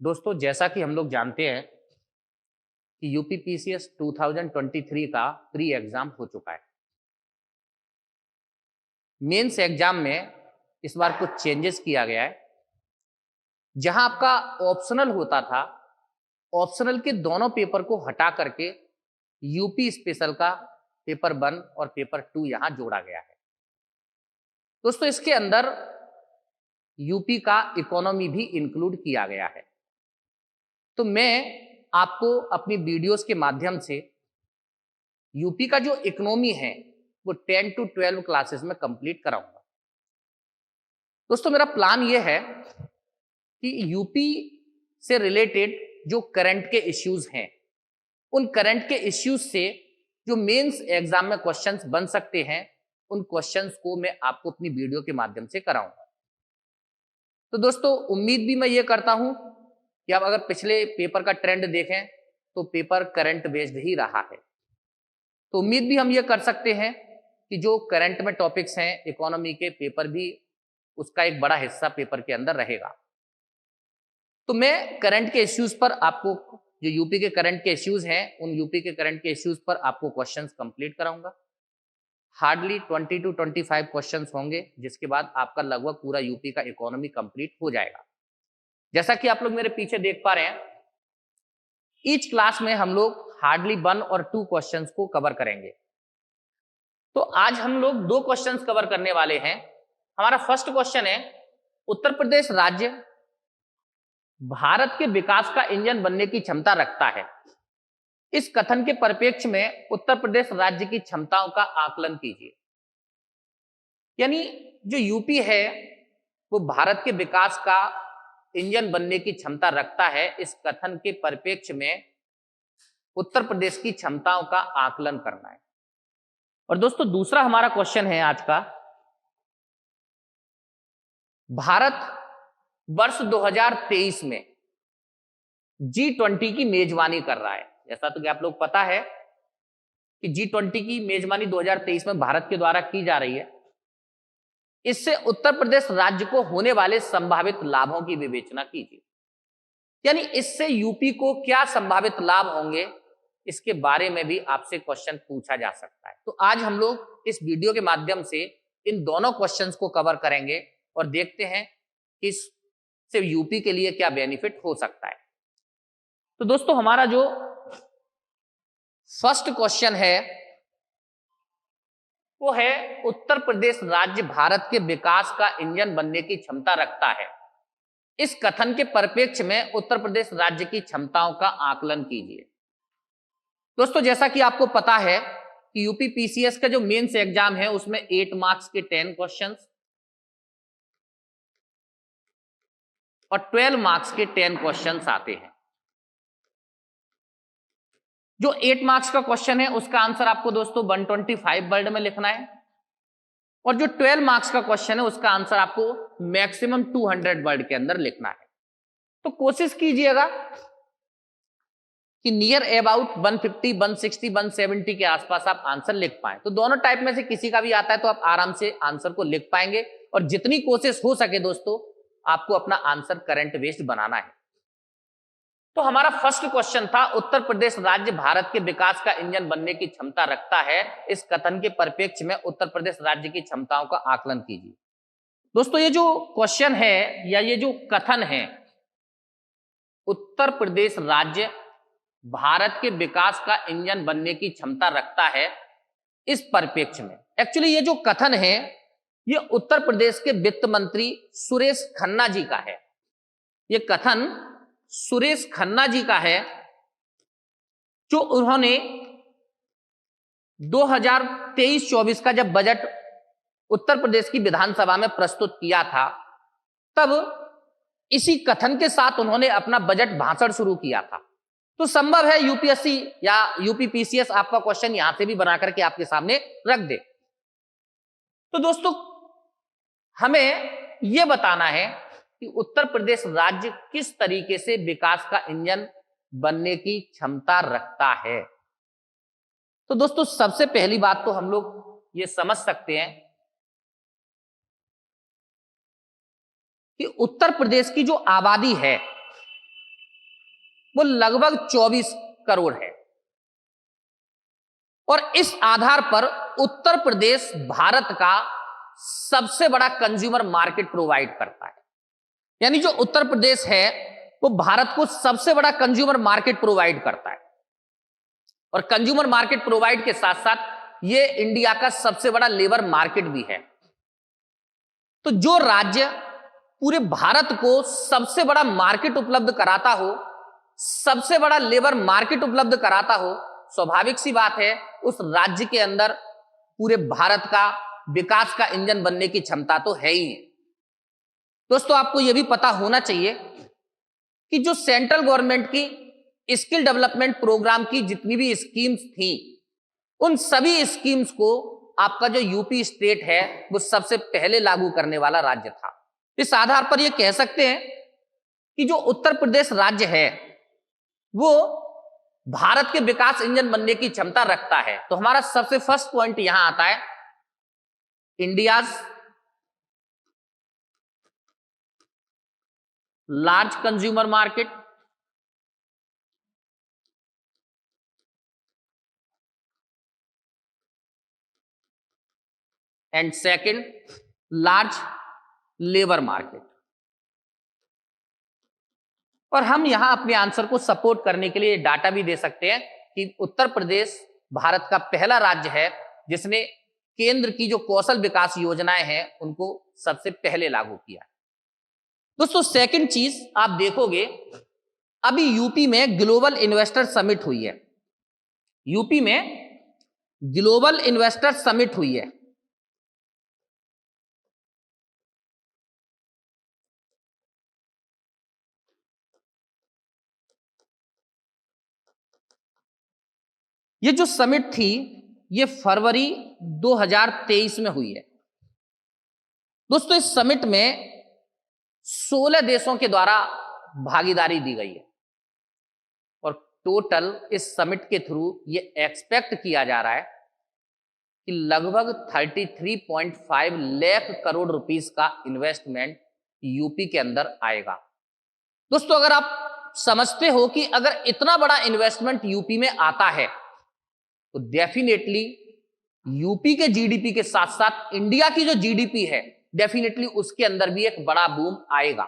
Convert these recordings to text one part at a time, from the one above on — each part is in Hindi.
दोस्तों, जैसा कि हम लोग जानते हैं कि यूपीपीसीएस 2023 का प्री एग्जाम हो चुका है। मेंस एग्जाम में इस बार कुछ चेंजेस किया गया है। जहां आपका ऑप्शनल होता था, ऑप्शनल के दोनों पेपर को हटा करके यूपी स्पेशल का पेपर 1 और पेपर 2 यहां जोड़ा गया है। दोस्तों, इसके अंदर यूपी का इकोनॉमी भी इंक्लूड किया गया है। तो मैं आपको अपनी वीडियोस के माध्यम से यूपी का जो इकोनॉमी है वो 10 to 12 क्लासेस में कंप्लीट कराऊंगा। दोस्तों, मेरा प्लान ये है कि यूपी से रिलेटेड जो करंट के इश्यूज हैं, उन करंट के इश्यूज से जो मेंस एग्जाम में क्वेश्चंस बन सकते हैं, उन क्वेश्चंस को मैं आपको अपनी वीडियो के माध्यम से कराऊंगा। तो दोस्तों, उम्मीद भी मैं ये करता हूं कि आप अगर पिछले पेपर का ट्रेंड देखें तो पेपर करंट बेस्ड ही रहा है। तो उम्मीद भी हम ये कर सकते हैं कि जो करंट में टॉपिक्स हैं इकोनॉमी के, पेपर भी उसका एक बड़ा हिस्सा पेपर के अंदर रहेगा। तो मैं करंट के इश्यूज पर आपको, जो यूपी के करंट के इश्यूज हैं, उन यूपी के करंट के इश्यूज पर आपको क्वेश्चंस कंप्लीट कराऊंगा। हार्डली 20 to 25 क्वेश्चंस होंगे, जिसके बाद आपका लगभग पूरा यूपी का इकोनॉमी कंप्लीट हो जाएगा। जैसा कि आप लोग मेरे पीछे देख पा रहे हैं, ईच क्लास में हम लोग हार्डली 1 और 2 क्वेश्चंस को कवर करेंगे। तो आज हम लोग 2 क्वेश्चंस कवर करने वाले हैं। हमारा फर्स्ट क्वेश्चन है, उत्तर प्रदेश राज्य भारत के विकास का इंजन बनने की क्षमता रखता है। इस कथन के परिप्रेक्ष्य में उत्तर प्रदेश राज्य की क्षमताओं का आकलन कीजिए। यानी जो यूपी है वो भारत के विकास का इंजन बनने की क्षमता रखता है, इस कथन के परिप्रेक्ष्य में उत्तर प्रदेश की क्षमताओं का आकलन करना है। और दोस्तों, दूसरा हमारा क्वेश्चन है आज का, भारत वर्ष 2023 में G20 की मेजबानी कर रहा है। जैसा तो कि आप लोग पता है कि G20 की मेजबानी 2023 में भारत के द्वारा की जा रही है। इससे उत्तर प्रदेश राज्य को होने वाले संभावित लाभों की विवेचना कीजिए। यानी इससे यूपी को क्या संभावित लाभ होंगे, इसके बारे में भी आपसे क्वेश्चन पूछा जा सकता है। तो आज हम लोग इस वीडियो के माध्यम से इन दोनों क्वेश्चंस को कवर करेंगे और देखते हैं कि इससे यूपी के लिए क्या बेनिफिट हो सकता है। तो दोस्तों, हमारा जो फर्स्ट क्वेश्चन है वो है, उत्तर प्रदेश राज्य भारत के विकास का इंजन बनने की क्षमता रखता है। इस कथन के परिप्रेक्ष्य में उत्तर प्रदेश राज्य की क्षमताओं का आकलन कीजिए। दोस्तों, जैसा कि आपको पता है कि यूपी पीसीएस का जो मेंस एग्जाम है उसमें 8 मार्क्स के 10 क्वेश्चंस और 12 मार्क्स के 10 क्वेश्चंस आते हैं। जो 8 मार्क्स का क्वेश्चन है उसका आंसर आपको दोस्तों 125 वर्ड में लिखना है, और जो 12 मार्क्स का क्वेश्चन है उसका आंसर आपको मैक्सिमम 200 वर्ड के अंदर लिखना है। तो कोशिश कीजिएगा कि नियर अबाउट 150, 160, 170 के आसपास आप आंसर लिख पाएं। तो दोनों टाइप में से किसी का भी आता है तो आप आराम से आंसर को लिख पाएंगे, और जितनी कोशिश हो सके दोस्तों आपको अपना आंसर करंट बेस्ड बनाना है। तो हमारा फर्स्ट क्वेश्चन था, उत्तर प्रदेश राज्य भारत के विकास का इंजन बनने की क्षमता रखता है। इस कथन के परिप्रेक्ष्य में उत्तर प्रदेश राज्य की क्षमताओं का आकलन कीजिए। दोस्तों, ये जो क्वेश्चन है या ये जो कथन है, उत्तर प्रदेश राज्य भारत के विकास का इंजन बनने की क्षमता रखता है, इस परिप्रेक्ष्य में, एक्चुअली ये जो कथन है ये उत्तर प्रदेश के वित्त मंत्री सुरेश खन्ना जी का है। ये कथन सुरेश खन्ना जी का है, जो उन्होंने 2023-24 का जब बजट उत्तर प्रदेश की विधानसभा में प्रस्तुत किया था, तब इसी कथन के साथ उन्होंने अपना बजट भाषण शुरू किया था। तो संभव है यूपीएससी या यूपीपीसीएस आपका क्वेश्चन यहां से भी बना करके आपके सामने रख दे। तो दोस्तों, हमें यह बताना है कि उत्तर प्रदेश राज्य किस तरीके से विकास का इंजन बनने की क्षमता रखता है। तो दोस्तों, सबसे पहली बात तो हम लोग ये समझ सकते हैं कि उत्तर प्रदेश की जो आबादी है वो लगभग 24 करोड़ है। और इस आधार पर उत्तर प्रदेश भारत का सबसे बड़ा कंज्यूमर मार्केट प्रोवाइड करता है। यानी जो उत्तर प्रदेश है वो भारत को सबसे बड़ा कंज्यूमर मार्केट प्रोवाइड करता है, और कंज्यूमर मार्केट प्रोवाइड के साथ साथ ये इंडिया का सबसे बड़ा लेबर मार्केट भी है। तो जो राज्य पूरे भारत को सबसे बड़ा मार्केट उपलब्ध कराता हो, सबसे बड़ा लेबर मार्केट उपलब्ध कराता हो, स्वाभाविक सी बात है उस राज्य के अंदर पूरे भारत का विकास का इंजन बनने की क्षमता तो है ही। दोस्तों, आपको यह भी पता होना चाहिए कि जो सेंट्रल गवर्नमेंट की स्किल डेवलपमेंट प्रोग्राम की जितनी भी स्कीम्स थी, उन सभी स्कीम्स को आपका जो यूपी स्टेट है वो सबसे पहले लागू करने वाला राज्य था। इस आधार पर यह कह सकते हैं कि जो उत्तर प्रदेश राज्य है वो भारत के विकास इंजन बनने की क्षमता रखता है। तो हमारा सबसे फर्स्ट पॉइंट यहां आता है, India's large consumer market, and second large labour market. और हम यहां अपने आंसर को सपोर्ट करने के लिए डाटा भी दे सकते हैं कि उत्तर प्रदेश भारत का पहला राज्य है जिसने केंद्र की जो कौशल विकास योजनाएं हैं उनको सबसे पहले लागू किया। दोस्तों, सेकंड चीज आप देखोगे, अभी यूपी में ग्लोबल इन्वेस्टर समिट हुई है। यूपी में ग्लोबल इन्वेस्टर समिट हुई है। ये जो समिट थी ये फरवरी 2023 में हुई है। दोस्तों, इस समिट में 16 देशों के द्वारा भागीदारी दी गई है, और टोटल इस समिट के थ्रू ये एक्सपेक्ट किया जा रहा है कि लगभग 33.5 लाख करोड़ रुपीस का इन्वेस्टमेंट यूपी के अंदर आएगा। दोस्तों, अगर आप समझते हो कि अगर इतना बड़ा इन्वेस्टमेंट यूपी में आता है तो डेफिनेटली यूपी के जीडीपी के साथ साथ इंडिया की जो जीडीपी है डेफिनेटली उसके अंदर भी एक बड़ा बूम आएगा।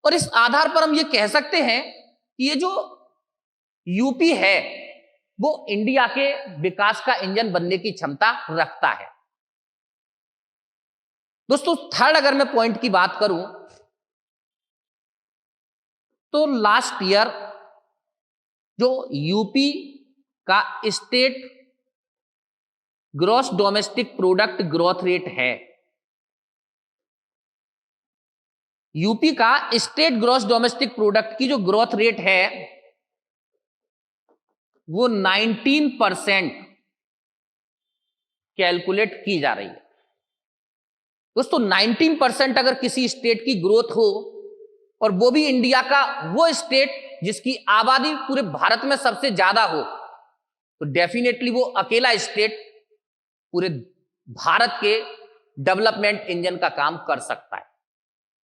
और इस आधार पर हम ये कह सकते हैं कि ये जो यूपी है वो इंडिया के विकास का इंजन बनने की क्षमता रखता है। दोस्तों, थर्ड अगर मैं पॉइंट की बात करूं तो लास्ट ईयर जो यूपी का state gross domestic product growth rate है, यूपी का स्टेट ग्रॉस डोमेस्टिक प्रोडक्ट की जो ग्रोथ रेट है वो 19% कैलकुलेट की जा रही है। दोस्तों, 19% अगर किसी स्टेट की ग्रोथ हो, और वो भी इंडिया का वो स्टेट जिसकी आबादी पूरे भारत में सबसे ज्यादा हो, तो डेफिनेटली वो अकेला स्टेट पूरे भारत के डेवलपमेंट इंजन का काम कर सकता है।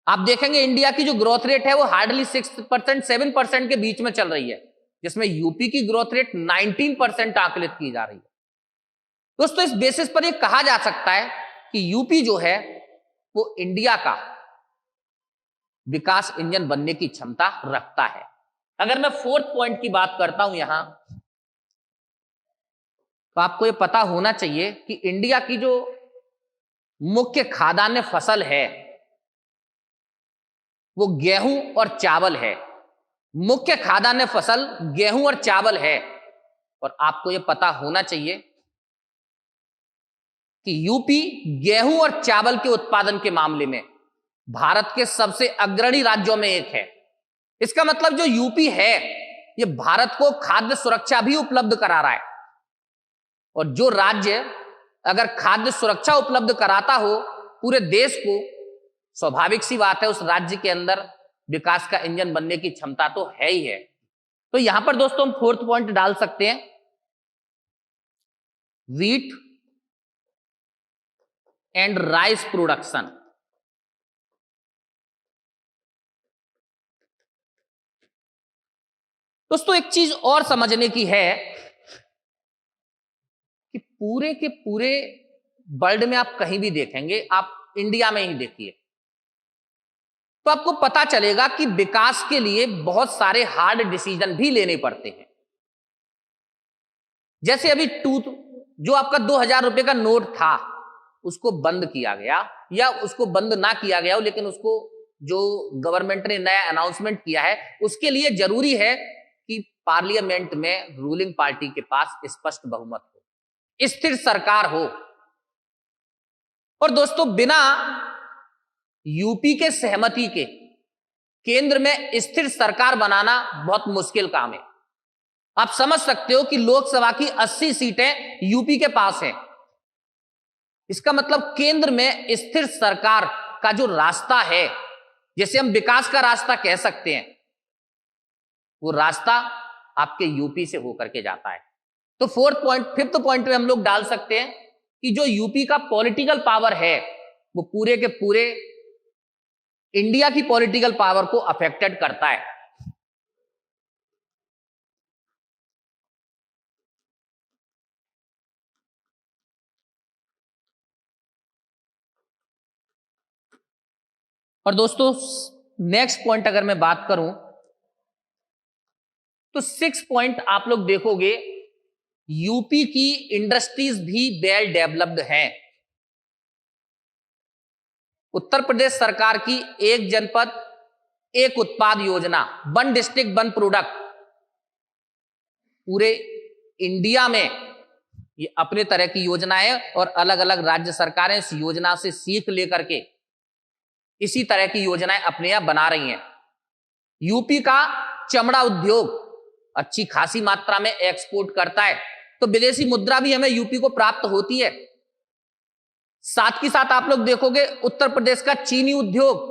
आप देखेंगे इंडिया की जो ग्रोथ रेट है वो हार्डली 6% 7% के बीच में चल रही है, जिसमें यूपी की ग्रोथ रेट 19% आकलित की जा रही है। दोस्तों, इस बेसिस पर यह कहा जा सकता है कि यूपी जो है वो इंडिया का विकास इंजन बनने की क्षमता रखता है। अगर मैं फोर्थ पॉइंट की बात करता हूं यहां, तो आपको यह पता होना चाहिए कि इंडिया की जो मुख्य खाद्यान्न फसल है वो गेहूं और चावल है। मुख्य खाद्यान्न फसल गेहूं और चावल है, और आपको यह पता होना चाहिए कि यूपी गेहूं और चावल के उत्पादन के मामले में भारत के सबसे अग्रणी राज्यों में एक है। इसका मतलब जो यूपी है ये भारत को खाद्य सुरक्षा भी उपलब्ध करा रहा है, और जो राज्य अगर खाद्य सुरक्षा उपलब्ध कराता हो पूरे देश को, स्वाभाविक सी बात है उस राज्य के अंदर विकास का इंजन बनने की क्षमता तो है ही है। तो यहां पर दोस्तों हम फोर्थ पॉइंट डाल सकते हैं, व्हीट एंड राइस प्रोडक्शन। दोस्तों एक चीज और समझने की है कि पूरे के पूरे वर्ल्ड में आप कहीं भी देखेंगे, आप इंडिया में ही देखिए, तो आपको पता चलेगा कि विकास के लिए बहुत सारे हार्ड डिसीजन भी लेने पड़ते हैं। जैसे अभी जो आपका 2000 रुपए का नोट था, उसको बंद किया गया, या उसको बंद ना किया गया हो, लेकिन उसको जो गवर्नमेंट ने नया अनाउंसमेंट किया है, उसके लिए जरूरी है कि पार्लियामेंट में रूलिंग पार्टी के पास स्पष्ट बहुमत हो, स्थिर सरकार हो। और दोस्तों बिना यूपी के सहमति के केंद्र में स्थिर सरकार बनाना बहुत मुश्किल काम है। आप समझ सकते हो कि लोकसभा की 80 सीटें यूपी के पास हैं। इसका मतलब केंद्र में स्थिर सरकार का जो रास्ता है, जैसे हम विकास का रास्ता कह सकते हैं, वो रास्ता आपके यूपी से होकर के जाता है। तो फिफ्थ पॉइंट में हम लोग डाल सकते हैं कि जो यूपी का पॉलिटिकल पावर है, वो पूरे के पूरे इंडिया की पॉलिटिकल पावर को अफेक्टेड करता है। और दोस्तों नेक्स्ट पॉइंट अगर मैं बात करूं, तो 6 पॉइंट आप लोग देखोगे, यूपी की इंडस्ट्रीज भी वेल डेवलप्ड हैं। उत्तर प्रदेश सरकार की एक जनपद एक उत्पाद योजना, वन डिस्ट्रिक्ट वन प्रोडक्ट, पूरे इंडिया में ये अपने तरह की योजना है, और अलग अलग राज्य सरकारें इस योजना से सीख लेकर के इसी तरह की योजनाएं अपने यहां बना रही हैं। यूपी का चमड़ा उद्योग अच्छी खासी मात्रा में एक्सपोर्ट करता है, तो विदेशी मुद्रा भी हमें यूपी को प्राप्त होती है। साथ ही साथ आप लोग देखोगे उत्तर प्रदेश का चीनी उद्योग,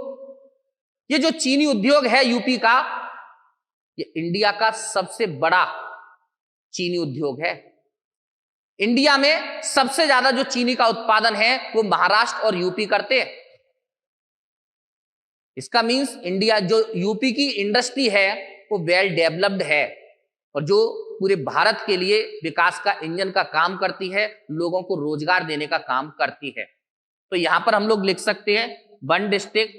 ये जो चीनी उद्योग है यूपी का, ये इंडिया का सबसे बड़ा चीनी उद्योग है। इंडिया में सबसे ज्यादा जो चीनी का उत्पादन है वो महाराष्ट्र और यूपी करते हैं। इसका मींस इंडिया, जो यूपी की इंडस्ट्री है वो वेल डेवलप्ड है, और जो पूरे भारत के लिए विकास का इंजन का काम करती है, लोगों को रोजगार देने का काम करती है। तो यहां पर हम लोग लिख सकते हैं one district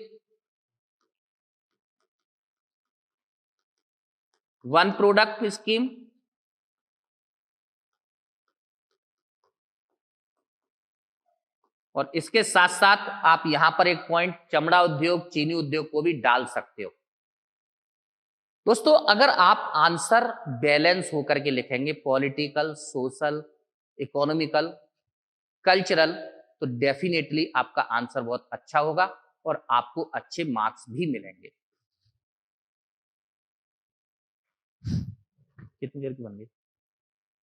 one product scheme, और इसके साथ साथ आप यहां पर एक पॉइंट चमड़ा उद्योग चीनी उद्योग को भी डाल सकते हो। दोस्तों अगर आप आंसर बैलेंस होकर के लिखेंगे, पॉलिटिकल, सोशल, इकोनॉमिकल, कल्चरल, तो डेफिनेटली आपका आंसर बहुत अच्छा होगा और आपको अच्छे मार्क्स भी मिलेंगे। कितनी देर की बन गई?